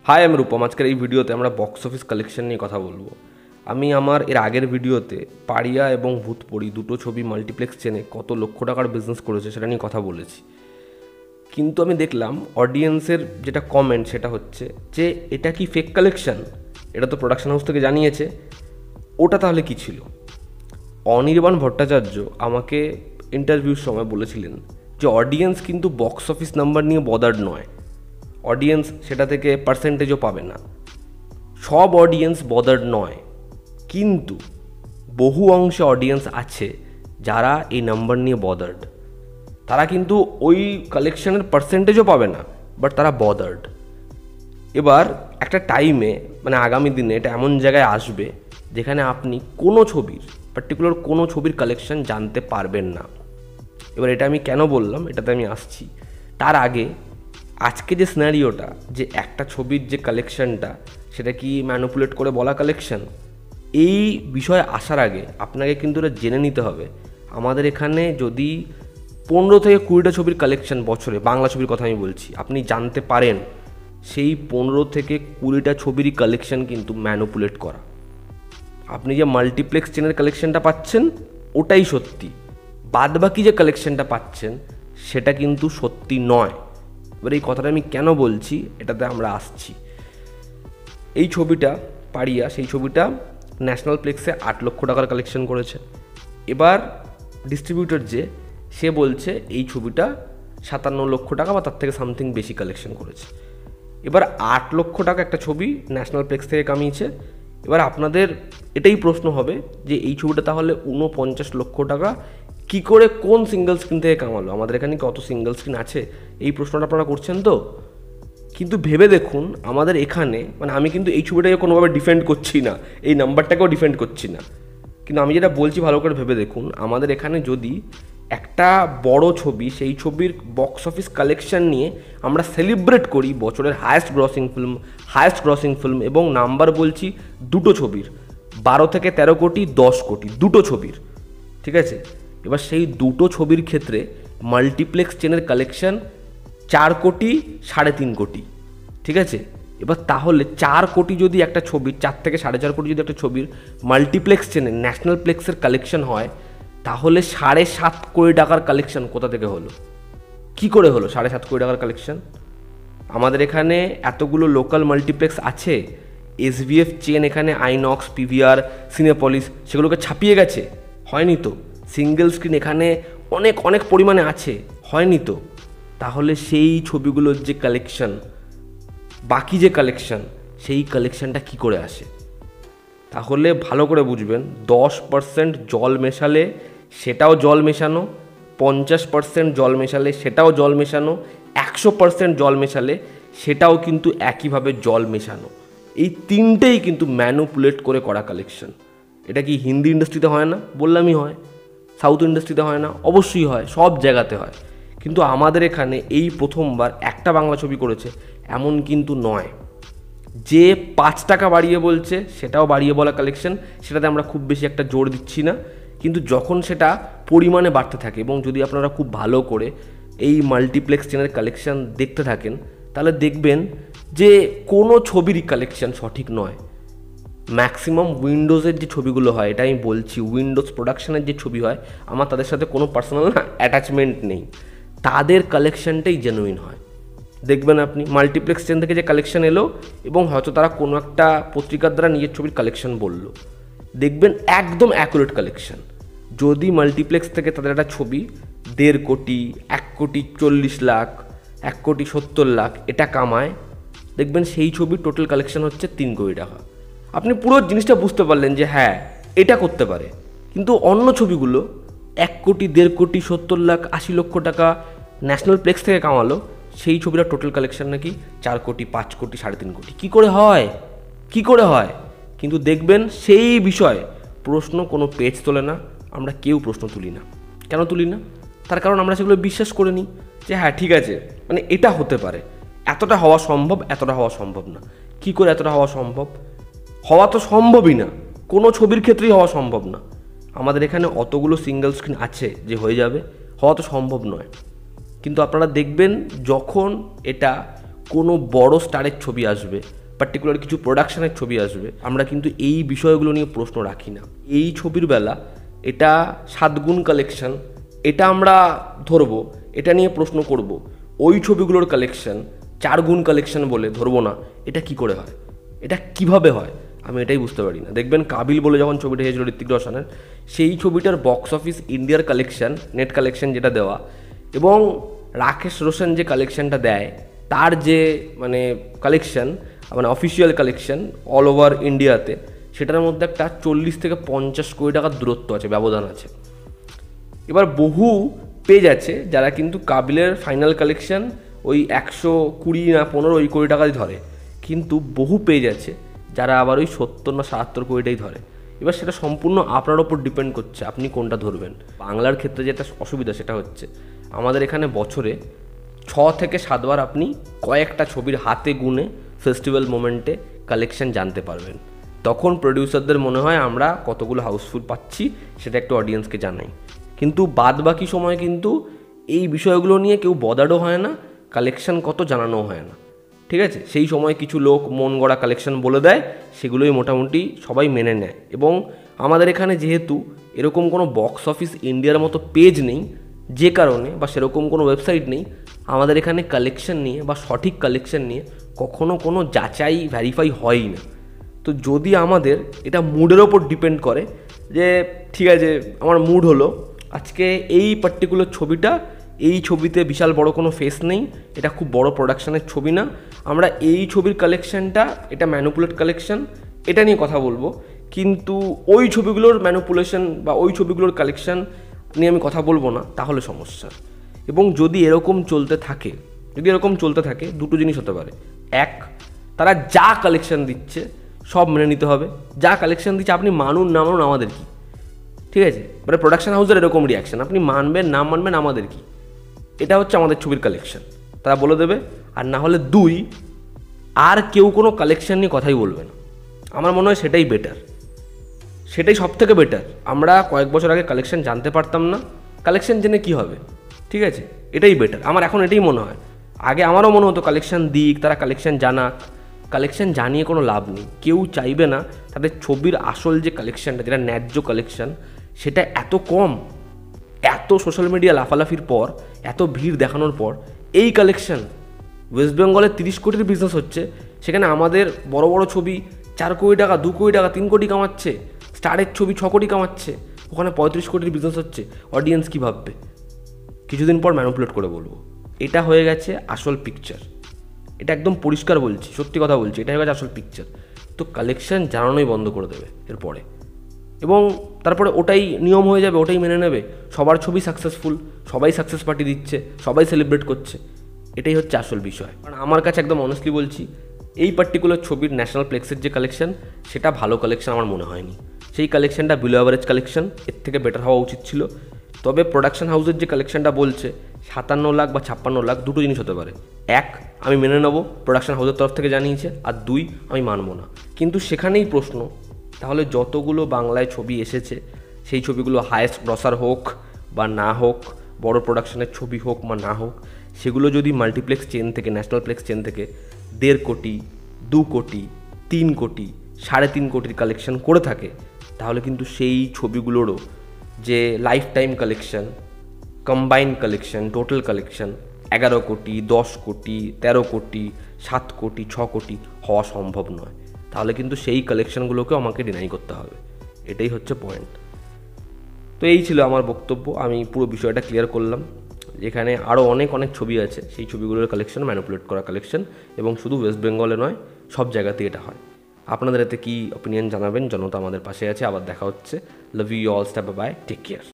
High, আমি রূপম। আজকের এই ভিডিওতে আমরা বক্স অফিস কালেকশন নিয়ে কথা বলবো। আমি আমার এর আগের ভিডিওতে পাড়িয়া এবং ভূতপরি দুটো ছবি মাল্টিপ্লেক্স চেনে কত লক্ষ টাকার বিজনেস করেছে সেটা নিয়ে কথা বলেছি। কিন্তু আমি দেখলাম অডিয়েন্সের যেটা কমেন্ট সেটা হচ্ছে যে এটা কি ফেক কালেকশন, এটা তো প্রোডাকশন হাউস থেকে জানিয়েছে, ওটা তাহলে কি ছিল। অনির্বাণ ভট্টাচার্য আমাকে ইন্টারভিউর সময় বলেছিলেন যে অডিয়েন্স কিন্তু বক্স অফিস নাম্বার নিয়ে বদার্ড নয়, অডিয়েন্স সেটা থেকে পার্সেন্টেজও পাবে না। সব অডিয়েন্স বদার্ড নয়, কিন্তু বহু অংশে অডিয়েন্স আছে যারা এই নাম্বার নিয়ে বদার্ড। তারা কিন্তু ওই কালেকশনের পার্সেন্টেজও পাবে না, বাট তারা বদার্ড। এবার একটা টাইমে মানে আগামী দিনে এটা এমন জায়গায় আসবে যেখানে আপনি কোনো ছবির পার্টিকুলার কোনো ছবির কালেকশন জানতে পারবেন না। এবার এটা আমি কেন বললাম, এটাতে আমি আসছি। তার আগে আজকে যে সিনারিওটা, যে একটা ছবির যে কালেকশনটা সেটা কি ম্যানিপুলেট করে বলা কালেকশন, এই বিষয়ে আসার আগে আপনাকে কিন্তু এটা জেনে নিতে হবে আমাদের এখানে যদি 15 থেকে 20টা ছবির কালেকশন বছরে, বাংলা ছবির কথা আমি বলছি, আপনি জানতে পারেন, সেই 15 থেকে 20টা ছবিরই কালেকশন কিন্তু ম্যানিপুলেট করা। আপনি যে মাল্টিপ্লেক্স চেনের কালেকশনটা পাচ্ছেন ওটাই সত্যি, বাদবাকি যে কালেকশনটা পাচ্ছেন সেটা কিন্তু সত্যি নয়। এবার এই কথাটা আমি কেন বলছি এটাতে আমরা আসছি। এই ছবিটা পাড়িয়া, সেই ছবিটা ন্যাশনাল প্লেক্সে 8 লক্ষ টাকার কালেকশন করেছে। এবার ডিস্ট্রিবিউটর যে সে বলছে এই ছবিটা 57 লক্ষ টাকা বা তার থেকে সামথিং বেশি কালেকশন করেছে। এবার 8 লক্ষ টাকা একটা ছবি ন্যাশনাল প্লেক্স থেকে কামিয়েছে। এবার আপনাদের এটাই প্রশ্ন হবে যে এই ছবিটা তাহলে 49 লক্ষ টাকা কি করে কোন সিঙ্গেল স্ক্রিন থেকে কামালো, আমাদের এখানে কত সিঙ্গেল স্ক্রিন আছে, এই প্রশ্নটা আপনারা করছেন তো। কিন্তু ভেবে দেখুন আমাদের এখানে, মানে আমি কিন্তু এই ছবিটাকে কোনোভাবে ডিফেন্ড করছি না, এই নাম্বারটাকেও ডিফেন্ড করছি না, কিন্তু আমি যেটা বলছি ভালো করে ভেবে দেখুন, আমাদের এখানে যদি একটা বড় ছবি, সেই ছবির বক্স অফিস কালেকশন নিয়ে আমরা সেলিব্রেট করি বছরের হায়েস্ট গ্রসিং ফিল্ম এবং নাম্বার বলছি দুটো ছবির 12 থেকে 13 কোটি 10 কোটি দুটো ছবির, ঠিক আছে। এবার সেই দুটো ছবির ক্ষেত্রে মাল্টিপ্লেক্স চেনের কালেকশন 4 কোটি 3.5 কোটি, ঠিক আছে। এবার তাহলে 4 কোটি যদি একটা ছবির, 4 থেকে 4.5 কোটি যদি একটা ছবির মাল্টিপ্লেক্স চেনে ন্যাশনাল প্লেক্সের কালেকশন হয়, তাহলে 7.5 কোটি টাকার কালেকশন কোথা থেকে হলো, কি করে হলো 7.5 কোটি টাকার কালেকশন? আমাদের এখানে এতগুলো লোকাল মাল্টিপ্লেক্স আছে, এসভিএফ চেন এখানে আইনক্স, পিভিআর, সিনেপলিস সেগুলোকে ছাপিয়ে গেছে, হয়নি তো। সিঙ্গেল স্ক্রিন এখানে অনেক অনেক পরিমাণে আছে, হয়নি তো। তাহলে সেই ছবিগুলোর যে কালেকশন, বাকি যে কালেকশন, সেই কালেকশনটা কি করে আসে? তাহলে ভালো করে বুঝবেন, 10% জল মেশালে সেটাও জল মেশানো, 50% জল মেশালে সেটাও জল মেশানো, 100% জল মেশালে সেটাও কিন্তু একইভাবে জল মেশানো। এই তিনটেই কিন্তু ম্যানিপুলেট করে করা কালেকশন। এটা কি হিন্দি ইন্ডাস্ট্রিতে হয় না? বললামই হয়। সাউথ ইন্ডাস্ট্রিতে হয় না? অবশ্যই হয়, সব জায়গাতে হয়। কিন্তু আমাদের এখানে এই প্রথমবার একটা বাংলা ছবি করেছে এমন কিন্তু নয়। যে 5 টাকা বাড়িয়ে বলছে সেটাও বাড়িয়ে বলা কালেকশন, সেটাতে আমরা খুব বেশি একটা জোর দিচ্ছি না। কিন্তু যখন সেটা পরিমাণে বাড়তে থাকে এবং যদি আপনারা খুব ভালো করে এই মাল্টিপ্লেক্স চেনের কালেকশন দেখতে থাকেন, তাহলে দেখবেন যে কোনো ছবিরই কালেকশন সঠিক নয়। ম্যাক্সিমাম উইন্ডোজের যে ছবিগুলো হয়, এটা আমি বলছি, উইন্ডোজ প্রোডাকশনের যে ছবি হয়, আমার তাদের সাথে কোনো পার্সোনাল অ্যাটাচমেন্ট নেই, তাদের কালেকশনটাই জেনুইন হয়। দেখবেন আপনি মাল্টিপ্লেক্স চেন থেকে যে কালেকশন এলো এবং হয়তো তারা কোনো একটা পত্রিকার দ্বারা নিজের ছবির কালেকশন বললো, দেখবেন একদম অ্যাকুরেট কালেকশন। যদি মাল্টিপ্লেক্স থেকে তাদের একটা ছবি 1.5 কোটি, 1 কোটি 40 লাখ, 1 কোটি 70 লাখ এটা কামায়, দেখবেন সেই ছবির টোটাল কালেকশন হচ্ছে 3 কোটি টাকা। আপনি পুরো জিনিসটা বুঝতে পারলেন যে হ্যাঁ এটা করতে পারে। কিন্তু অন্য ছবিগুলো 1 কোটি, 1.5 কোটি, 70 লাখ, 80 লক্ষ টাকা ন্যাশনাল প্লেক্স থেকে কামালো, সেই ছবিটার টোটাল কালেকশন নাকি 4 কোটি, 5 কোটি, 3.5 কোটি। কী করে হয়, কী করে হয়? কিন্তু দেখবেন সেই বিষয়ে প্রশ্ন কোনো পেজ তোলে না, আমরা কেউ প্রশ্ন তুলি না। কেন তুলি না? তার কারণ আমরা সেগুলো বিশ্বাস করে নিই যে হ্যাঁ ঠিক আছে, মানে এটা হতে পারে, এতটা হওয়া সম্ভব, এতটা হওয়া সম্ভব না। কী করে এতটা হওয়া সম্ভব? হওয়া তো সম্ভবই না, কোনো ছবির ক্ষেত্রেই হওয়া সম্ভব না। আমাদের এখানে অতগুলো সিঙ্গেল স্ক্রিন আছে যে হয়ে যাবে, হওয়া তো সম্ভব নয়। কিন্তু আপনারা দেখবেন যখন এটা কোনো বড় স্টারের ছবি আসবে, পার্টিকুলার কিছু প্রোডাকশানের ছবি আসবে, আমরা কিন্তু এই বিষয়গুলো নিয়ে প্রশ্ন রাখি না। এই ছবির বেলা এটা 7 গুণ কালেকশন, এটা আমরা ধরবো, এটা নিয়ে প্রশ্ন করব। ওই ছবিগুলোর কালেকশন 4 গুণ কালেকশন বলে ধরবো না। এটা কি করে হয়, এটা কিভাবে হয়, আমি এটাই বুঝতে পারি না। দেখবেন কাবিল বলে যখন ছবিটা এসেছিল ঋত্বিক রোশনের, সেই ছবিটার বক্স অফিস ইন্ডিয়ার কালেকশন, নেট কালেকশন যেটা দেওয়া, এবং রাকেশ রোশন যে কালেকশনটা দেয় তার যে মানে কালেকশন, মানে অফিসিয়াল কালেকশন অল ওভার ইন্ডিয়াতে, সেটার মধ্যে একটা 40 থেকে 50 কোটি টাকার দূরত্ব আছে, ব্যবধান আছে। এবার বহু পেজ আছে যারা কিন্তু কাবিলের ফাইনাল কালেকশন ওই 120 না 15 ওই কোটি টাকাই ধরে, কিন্তু বহু পেজ আছে যারা আবার ওই 70 না 77 কোটিটাই ধরে। এবার সেটা সম্পূর্ণ আপনার ওপর ডিপেন্ড করছে আপনি কোনটা ধরবেন। বাংলার ক্ষেত্রে যেটা অসুবিধা সেটা হচ্ছে আমাদের এখানে বছরে 6 থেকে 7 বার আপনি কয়েকটা ছবির হাতে গুনে ফেস্টিভ্যাল মোমেন্টে কালেকশন জানতে পারবেন। তখন প্রডিউসারদের মনে হয় আমরা কতগুলো হাউসফুল পাচ্ছি সেটা একটু অডিয়েন্সকে জানাই, কিন্তু বাদ বাকি সময় কিন্তু এই বিষয়গুলো নিয়ে কেউ বদারও হয় না, কালেকশন কত জানানোও হয় না। ঠিক আছে, সেই সময় কিছু লোক মন গড়া কালেকশন বলে দেয়, সেগুলোই মোটামুটি সবাই মেনে নেয়। এবং আমাদের এখানে যেহেতু এরকম কোনো বক্স অফিস ইন্ডিয়ার মতো পেজ নেই, যে কারণে বা সেরকম কোনো ওয়েবসাইট নেই, আমাদের এখানে কালেকশন নিয়ে বা সঠিক কালেকশন নিয়ে কখনো কোনো যাচাই ভ্যারিফাই হয়ই না। তো যদি আমাদের এটা মুডের ওপর ডিপেন্ড করে যে ঠিক আছে আমার মুড হলো আজকে এই পার্টিকুলার ছবিটা, এই ছবিতে বিশাল বড় কোনো ফেস নেই, এটা খুব বড় প্রোডাকশানের ছবি না, আমরা এই ছবির কালেকশানটা এটা ম্যানুপুলেট কালেকশান, এটা নিয়ে কথা বলবো, কিন্তু ওই ছবিগুলোর ম্যানুপুলেশন বা ওই ছবিগুলোর কালেকশান নিয়ে আমি কথা বলবো না, তাহলে সমস্যা। এবং যদি এরকম চলতে থাকে দুটো জিনিস হতে পারে। এক, তারা যা কালেকশান দিচ্ছে সব মেনে নিতে হবে, যা কালেকশান দিচ্ছে আপনি মানুন না মানুন আমাদের কি, ঠিক আছে, মানে প্রোডাকশন হাউসের এরকম রিয়াকশান, আপনি মানবেন না মানবেন আমাদের কি, এটা হচ্ছে আমাদের ছবির কালেকশন, তারা বলে দেবে। আর না হলে 2, আর কেউ কোনো কালেকশন নিয়ে কথাই বলবে না। আমার মনে হয় সেটাই বেটার, সেটাই সব থেকে বেটার। আমরা কয়েক বছর আগে কালেকশন জানতে পারতাম না, কালেকশন জেনে কি হবে, ঠিক আছে, এটাই বেটার। আমার এখন এটাই মনে হয়। আগে আমারও মনে হতো কালেকশন দিক, তারা কালেকশন জানাক, কালেকশন জানিয়ে কোনো লাভ নেই। কেউ চাইবে না তাদের ছবির আসল যে কালেকশানটা, যেটা ন্যায্য কালেকশান, সেটা এত কম, এত সোশ্যাল মিডিয়া লাফালাফির পর, এত ভিড় দেখানোর পর এই কালেকশান। ওয়েস্ট বেঙ্গলে 30 কোটির বিজনেস হচ্ছে, সেখানে আমাদের বড় বড় ছবি 4 কোটি টাকা, 2 কোটি টাকা, 3 কোটি কামাচ্ছে, স্টারের ছবি 6 কোটি কামাচ্ছে, ওখানে 35 কোটির বিজনেস হচ্ছে। অডিয়েন্স কী ভাববে? কিছুদিন পর ম্যানুপুলেট করে বলবো। এটা হয়ে গেছে আসল পিকচার, এটা একদম পরিষ্কার বলছি, সত্যি কথা বলছি, এটা হয়ে গেছে আসল পিকচার। তো কালেকশান জানানোই বন্ধ করে দেবে এরপরে, এবং তারপরে ওটাই নিয়ম হয়ে যাবে, ওটাই মেনে নেবে। সবার ছবি সাকসেসফুল, সবাই সাকসেস পার্টি দিচ্ছে, সবাই সেলিব্রেট করছে, এটাই হচ্ছে আসল বিষয়। কারণ আমার কাছে একদম অনেস্টলি বলছি, এই পার্টিকুলার ছবির ন্যাশনাল প্লেক্সের যে কালেকশন, সেটা ভালো কালেকশন আমার মনে হয়নি। সেই কালেকশনটা বিলো অ্যাভারেজ কালেকশন, এর থেকে বেটার হওয়া উচিত ছিল। তবে প্রোডাকশন হাউসের যে কালেকশনটা বলছে 57 লাখ বা 56 লাখ, দুটো জিনিস হতে পারে। 1, আমি মেনে নেবো প্রোডাকশন হাউসের তরফ থেকে জানিয়েছে, আর 2, আমি মানবো না। কিন্তু সেখানেই প্রশ্ন, তাহলে যতগুলো বাংলায় ছবি এসেছে সেই ছবিগুলো হায়েস্ট গ্রসার হোক বা না হোক, বড় প্রোডাকশনের ছবি হোক বা না হোক, সেগুলো যদি মাল্টিপ্লেক্স চেন থেকে, ন্যাশনাল প্লেক্স চেন থেকে 1.5 কোটি, 2 কোটি, 3 কোটি, 3.5 কোটির কালেকশন করে থাকে, তাহলে কিন্তু সেই ছবিগুলোরও যে life time collection, combined collection, total collection 11 কোটি, 10 কোটি, 13 কোটি, 7 কোটি, 6 কোটি হওয়া সম্ভব নয়। তাহলে কিন্তু সেই কালেকশনগুলোকেও আমাকে ডিনাই করতে হবে, এটাই হচ্ছে পয়েন্ট। তো এই ছিল আমার বক্তব্য, আমি পুরো বিষয়টা ক্লিয়ার করলাম। এখানে আরও অনেক ছবি আছে, সেই ছবিগুলোর কালেকশন ম্যানিপুলেট করা কালেকশন, এবং শুধু ওয়েস্ট বেঙ্গলে নয়, সব জায়গাতেই এটা হয়। আপনাদের এতে কী অপিনিয়ন জানাবেন, জনতা আমাদের পাশে আছে। আবার দেখা হচ্ছে। Love you all, step by, take care.